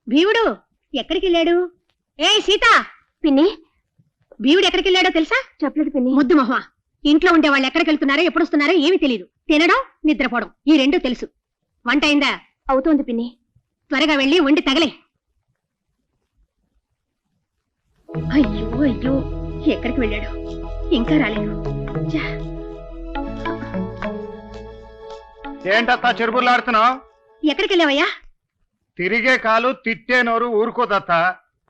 భీముడు ఎక్కడికి వెళ్ళాడు? ఏ సీత, పిన్ని, భీముడు ఎక్కడికి వెళ్ళాడో తెలుసా? చెప్పలేదు పిన్ని. ముద్దు మొహమా, ఇంట్లో ఉండే వాళ్ళు ఎక్కడికి వెళ్తున్నారో ఎప్పుడు వస్తున్నారో ఏమీ తెలియదు. తినడం, నిద్రపోవడం, ఈ రెండూ తెలుసు. వంట అయిందా? అవుతోంది పిన్ని. త్వరగా వెళ్ళి వండి తగలే. అయ్యో అయ్యో, ఎక్కడికి వెళ్ళాడు? ఇంకా రాలేదు. ఏంటత్తా చెరుబుర్లాడుతున్నావు? ఎక్కడికి వెళ్ళావయ్యా? తిరిగే కాలు తిట్టే నోరు ఊరుకోదత్తా.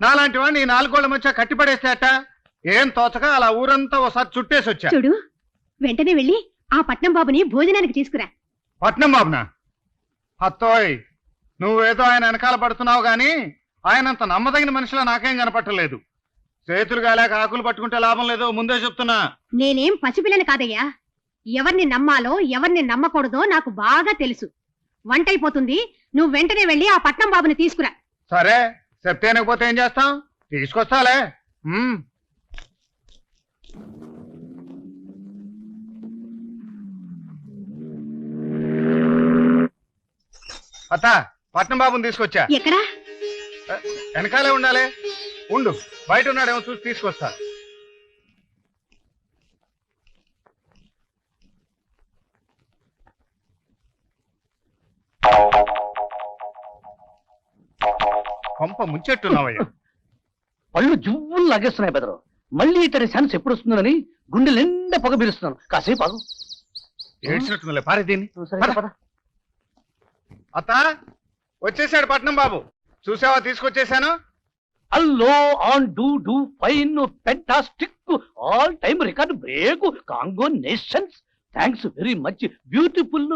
నాలాంటి వాడిని ఈ 4 గోళ్ల మధ్య కట్టిపడేసేట ఏం తోచక అలా ఊరంతా ఒకసారి చుట్టేసి వచ్చా. చూడు, వెంటనే వెళ్ళి ఆ పట్నం బాబుని భోజనానికి తీసుకురా. పట్నం బాబునా? అత్తోయ్, నువ్వేదో ఆయన వెనకాల పడుతున్నావు గాని ఆయనంత నమ్మదగిన మనిషిలో నాకేం కనపట్టలేదు. చేతులు గాలేక ఆకులు పట్టుకుంటే లాభం లేదు, ముందే చెప్తున్నా. నేనేం పసిపిల్లని కాదయ్యా. ఎవరిని నమ్మాలో ఎవరిని నమ్మకూడదో నాకు బాగా తెలుసు. వంటైపోతుంది, నువ్వు వెంటనే వెళ్ళి ఆ పట్నం బాబుని తీసుకురా. సరే, చెప్తేనకపోతే ఏం చేస్తాం? తీసుకొస్తాలే. అత్త, పట్నం బాబుని తీసుకొచ్చా. ఎక్కడా? వెనకాలే ఉండాలి. ఉండు, బయట ఉన్నాడేమో చూసి తీసుకొస్తా. కొంప ముంచెట్టున్నావయ్యా. పళ్ళు జువ్వులు లాగేస్తున్నాయి బెదరు. మళ్ళీ ఇతని ఛాన్స్ ఎప్పుడు వస్తుందని గుండె నిండా పొగ పీలుస్తున్నాను. కాసేపు ఆగు. ఏడ్చినట్టుందిలే, పారే దీన్ని. అత్త, వచ్చేసాడు పట్నం బాబు. చూసావా, తీసుకొచ్చేసాను. Hello, and do fine, fantastic, all time record break, congratulations, thanks very much, beautiful.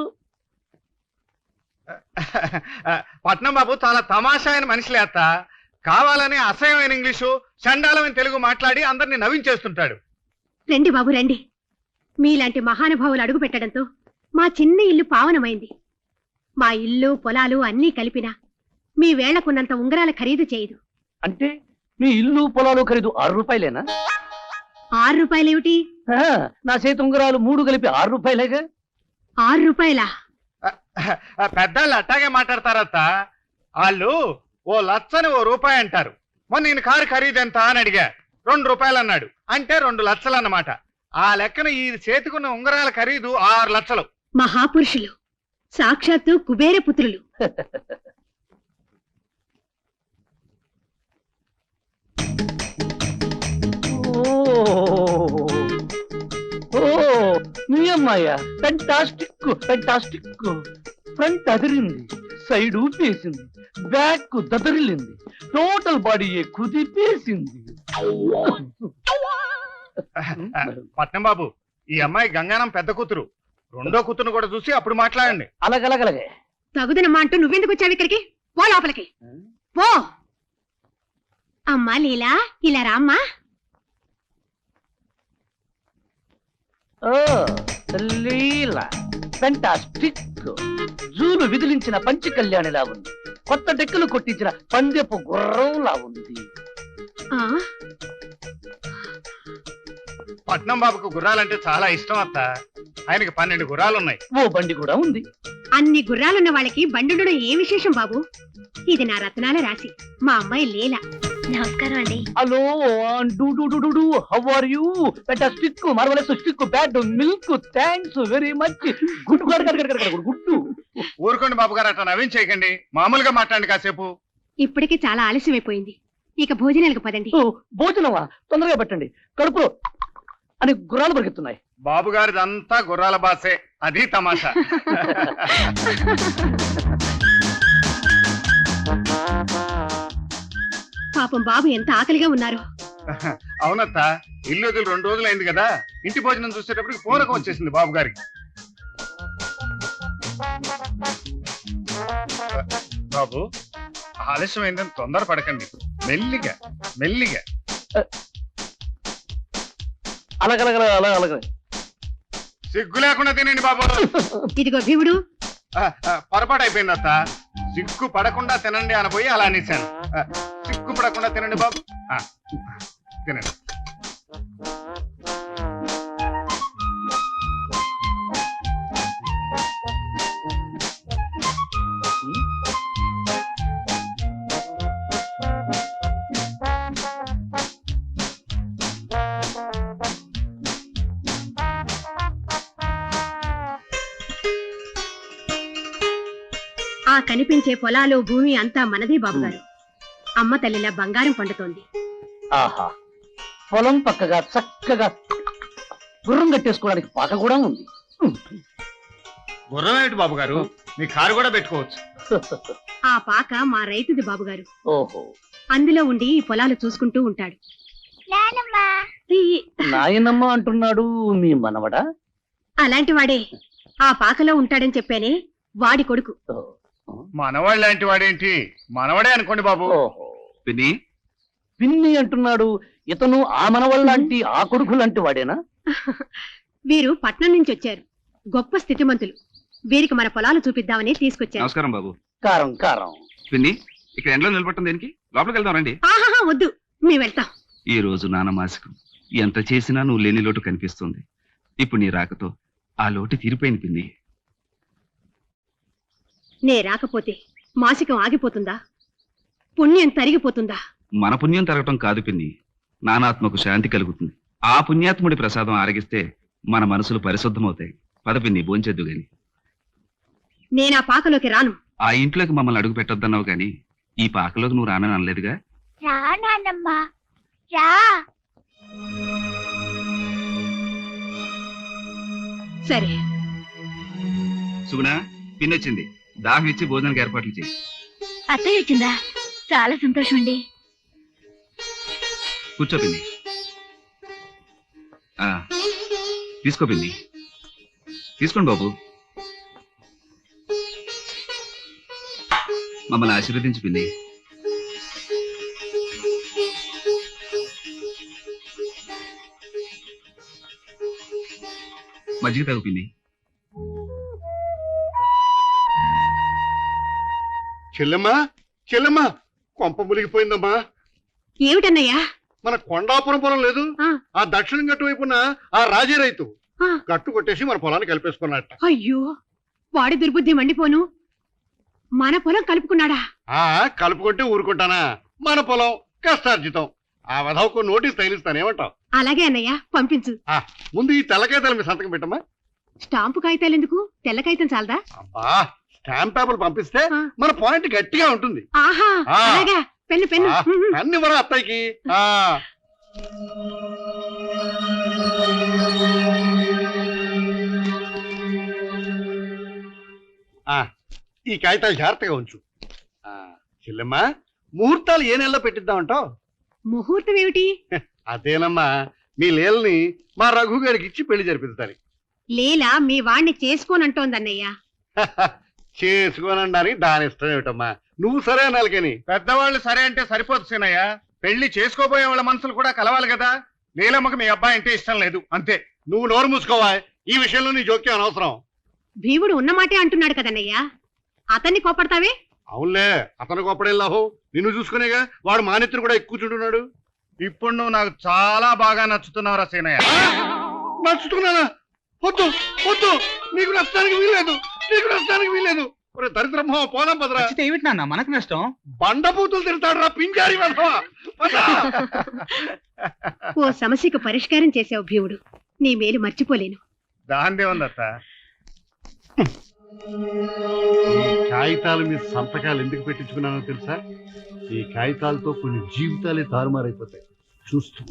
పట్నం బాబు చాలా తమాషా అయిన మనిషిలే అత్త. కావాలని అసహ్యమైన ఇంగ్లీషు, చండాలమైన తెలుగు మాట్లాడి అందరినీ నవ్వించేస్తుంటాడు. రండి బాబు రండి. మీలాంటి మహానుభావులు అడుగు పెట్టడంతో మా చిన్న ఇల్లు పావనమైంది. మా ఇల్లు పొలాలు అన్నీ కలిపినా మీ వేళ్లకున్నంత ఉంగరాల ఖరీదు చేయదు. అంటే మీ ఇల్లు పొలాలు ఖరీదు 6 రూపాయలేనా? 6 రూపాయలేమిటి? నా చేతి ఉంగరాలు 3 కలిపి 6 రూపాయలేగా. 6 రూపాయలా? పెద్దలు అట్టాగే మాట్లాడతారత్త. వాళ్ళు ఓ లచ్చని ఓ రూపాయి అంటారు. మొన్న నేను కారు ఖరీదు ఎంత అని అడిగా, 2 రూపాయలు అన్నాడు. అంటే 2 లక్షలు అన్నమాట. ఆ లెక్కన ఈ చేతికున్న ఉంగరాల ఖరీదు 6 లక్షలు. మహాపురుషులు, సాక్షాత్తు కుబేర పుత్రులు. మీ అమ్మాయ ఫెంటాస్టిక్ ఫెంటాస్టిక్. ఫ్రంట్ అదిరింది, సైడ్ ఊపేసింది, బ్యాక్ దదరిల్లింది, టోటల్ బాడీ కుదిపేసింది. పట్నం బాబు, ఈ అమ్మాయి గంగానం పెద్ద కూతురు. 2వ కూతురును కూడా చూసి అప్పుడు మాట్లాడండి. అలాగలాగలగే. తగుదనమ్మా అంటూ నువ్వెందుకు వచ్చావు ఇక్కడికి? పో లోపలికి పో. అమ్మా లీలా, ఇలా రామ్మా. లీలా ఫెంటాస్టిక్. జూలు విదిలించిన పంచి కళ్యాణిలా ఉంది, కొత్త డెక్కలు కొట్టించిన పందెపు గుర్రంలా ఉంది. పట్నం బాబుకు గుర్రాలంటే చాలా ఇష్టం అత్త. ఆయనకి 12 గుర్రాలున్నాయి. ఓ బండి కూడా ఉంది. అన్ని గుర్రాలున్న వాళ్ళకి బండుండడం ఏ విశేషం బాబు? ఇది నా రత్నాల రాశి, మా అమ్మాయి లీలా. నమస్కారం అండి. Hello, how are you? Fantastic, marvelous, stick, bad milk, thanks very much. Good good. ఊరుకోండి బాబు గారు, అట్లా నవ్వింగ్ చేయకండి. మామూలుగా మాట్లాడండి కాసేపు. ఇప్పటికి చాలా ఆలస్యమైపోయింది, ఇక భోజనాలకు పదండి. భోజనమా? తొందరగా పెట్టండి, కడుపులో అని గుర్రాలు పరిగెత్తున్నాయి. బాబు గారిదంతా గుర్రాల బాసే, అది తమాషా. పాపం బాబు ఎంత ఆకలిగా ఉన్నారు. అవునత్త, ఇల్లు వదిలి 2 రోజులైంది కదా. ఇంటి భోజనం చూసేటప్పటికి పూనకం వచ్చేసింది బాబు గారికి. బాబు, ఆలస్యమైందని తొందర పడకండి. మెల్లిగా మెల్లిగా. అలాగ సిగ్గు లేకుండా తినండి బాబు. ఇదిగో భీముడు, పొరపాటు అయిపోయింది అత్త. సిగ్గు పడకుండా తినండి అనబోయి అలా అనేసాను. సిగ్గు పడకుండా తినండి బాబు, తినండి. కనిపించే పొలాలు భూమి అంతా మనదే బాబుగారు. అమ్మ తల్లిలా బంగారం పండుతోంది. ఆహా, పొలం పక్కగా చక్కగా గుర్రం కట్టేసుకోవడానికి పాక కూడా ఉంది. గుర్రం ఏమిటి బాబు గారు, మీ కారు కూడా పెట్టుకోవచ్చు. ఆ పాక మా రైతుది బాబుగారు. ఓహో, అందులో ఉండి ఈ పొలాలు చూసుకుంటూ ఉంటాడు. ఈ- నాయనమ్మ అంటున్నాడు మీ మనవడా? అలాంటి వాడే ఆ పాకలో ఉంటాడని చెప్పానే, వాడి కొడుకు. మనవాళ్ళు లాంటి వాడేంటి, మనవడే అనుకోండి బాబు. ఓహో, పిన్ని పిన్ని అంటున్నాడు. ఇతను ఆ మనవల్ లాంటి ఆ కొడుకు లాంటి వాడేనా? వీరు పట్నం నుంచి వచ్చారు, గొప్ప స్థితిమంతులు. వీరికి మన పొలాలు చూపిద్దామని తీసుకొచ్చారు. నమస్కారం బాబు. కారం కారం. పిన్ని ఇక్కడ ఎండలో నిలబడటం దేనికి, లోపలికి వెళ్దాం రండి. ఆహాహా వద్దు, మేము వెళ్తాం. ఈ రోజు నాన్న మాసికం, ఎంత చేసినా నువ్వు లేని లోటు కనిపిస్తుంది. ఇప్పుడు నీ రాకతో ఆ లోటు తీరిపోయింది పిన్ని. నే రాకపోతే మాసికం ఆగిపోతుందా? పుణ్యం తరిగిపోతుందా? మన పుణ్యం తరగటం కాదు పిన్ని, నానాత్మకు శాంతి కలుగుతుంది. ఆ పుణ్యాత్ముడి ప్రసాదం ఆరగిస్తే మన మనసులు పరిశుద్ధమవుతాయి. పద పిన్ని, భోంచేద్దు గాని. నేనా పాకలోకి రాను. ఆ ఇంట్లోకి మమ్మల్ని అడుగు పెట్టొద్దన్నావు గాని ఈ పాకలోకి నువ్వు రానని అనలేదుగా. రా నాన్నమ్మ రా. సరే, సుగుణ, పిన్ని వచ్చింది. దాహం ఇచ్చి భోజనానికి ఏర్పాట్లు చేయి. అత్తయ్య వచ్చిందా? చాలా సంతోషం అండి. కూర్చో పిన్ని. ఆ, తీసుకో పిన్ని, తీసుకోండి బాబు. మమ్మల్ని ఆశీర్వదించు పిన్ని. మజ్జిగ తాగు పిన్ని. చెల్లెమ్మా, చెల్లెమ్మా, కొంప మునిగిపోయిందమ్మా. ఏమిటన్నయ్యా? మన కొండాపురం పొలం లేదు, ఆ. ఆ దక్షిణం గట్టు వైపున ఆ రాజీ రైతు ఆ. గట్టు కొట్టేసి మన పొలాన్ని కలిపేసుకున్నట్ట. అయ్యో, వాడి దుర్బుద్ధి మండిపోను. మన పొలం కలుపుకున్నాడా? ఆ కలుపుకుంటే ఊరుకుంటానా? మన పొలం కష్టార్జితం. ఆ వధవకు నోటీస్ తగిలిస్తానేమంటావు? అలాగే అన్నయ్య, పంపించు. ముందు ఈ తెల్ల కాగితాలు మీ సంతకం పెట్టమ్మా. స్టాంపు కాగితాలు ఎందుకు? తెల్ల కాగితం చాలదా? అబ్బా, స్టాంప్ పేపర్లు పంపిస్తే ఆ. మన పాయింట్ గట్టిగా ఉంటుంది. ఆహా, ఆ. అలాగా. Pen pen. అన్ని మన అత్తయ్యకి. ఆ ఆ, ఈ కాగితాలు జాగ్రత్తగా ఉంచు. ఆ, చెల్లెమ్మా, ముహూర్తాలు ఏ నెలలో పెట్టిద్దామంటావు? ముహూర్తం ఏమిటి? అదేనమ్మా, మీ లీలని మా రఘు గారికి ఇచ్చి పెళ్లి జరిపిస్తాను. లీలా మీ వాణ్ణి చేసుకోనంటోందన్నయ్య. చేసుకోనడానికి దాని ఇష్టం ఏమిటమ్మా? నువ్వు సరే అనాలికని. పెద్దవాళ్ళు సరే అంటే సరిపోదు సీనయ్య. పెళ్లి చేసుకోబోయే వాళ్ళ మనసులు కూడా కలవాలి కదా. లీలమ్మకి మీ అబ్బాయి అంటే ఇష్టం లేదు, అంతే. నువ్వు నోరు మూసుకోవా, ఈ విషయంలో నీ జోక్యం అనవసరం. భీముడు ఉన్నమాటే అంటున్నాడు కదన్నయ్యా, అతన్ని కోపడతావే? అవునులే, అతను గొప్పడేళ్ళాహో, నిన్ను చూసుకునేగా వాడు మానెత్తును కూడా ఎక్కువ చుంటున్నాడు. ఇప్పుడు నువ్వు నాకు చాలా బాగా నచ్చుతున్నావురా సీనయ్య. నచ్చుతున్నానా? వద్దు వద్దు, నీకు నచ్చడానికి వీల్లేదు, నీకు నచ్చడానికి వీల్లేదు. ఒరే దరిద్రమో, పోదాం పదరా. ఏమిటి నాన్న మనకు నష్టం? బండబూతులు తిడతాడు రా పింజారి వెధవా. ఓ సమస్యకు పరిష్కారం చేసావు భీముడు, నీ మేలు మర్చిపోలేను. దాందే ఉందత్త. ఈ కాగితాల మీద సంతకాలు ఎందుకు పెట్టించుకున్నానో తెలుసా? ఈ కాగితాలతో కొన్ని జీవితాలే తారుమారైపోతాయి. చూస్తూ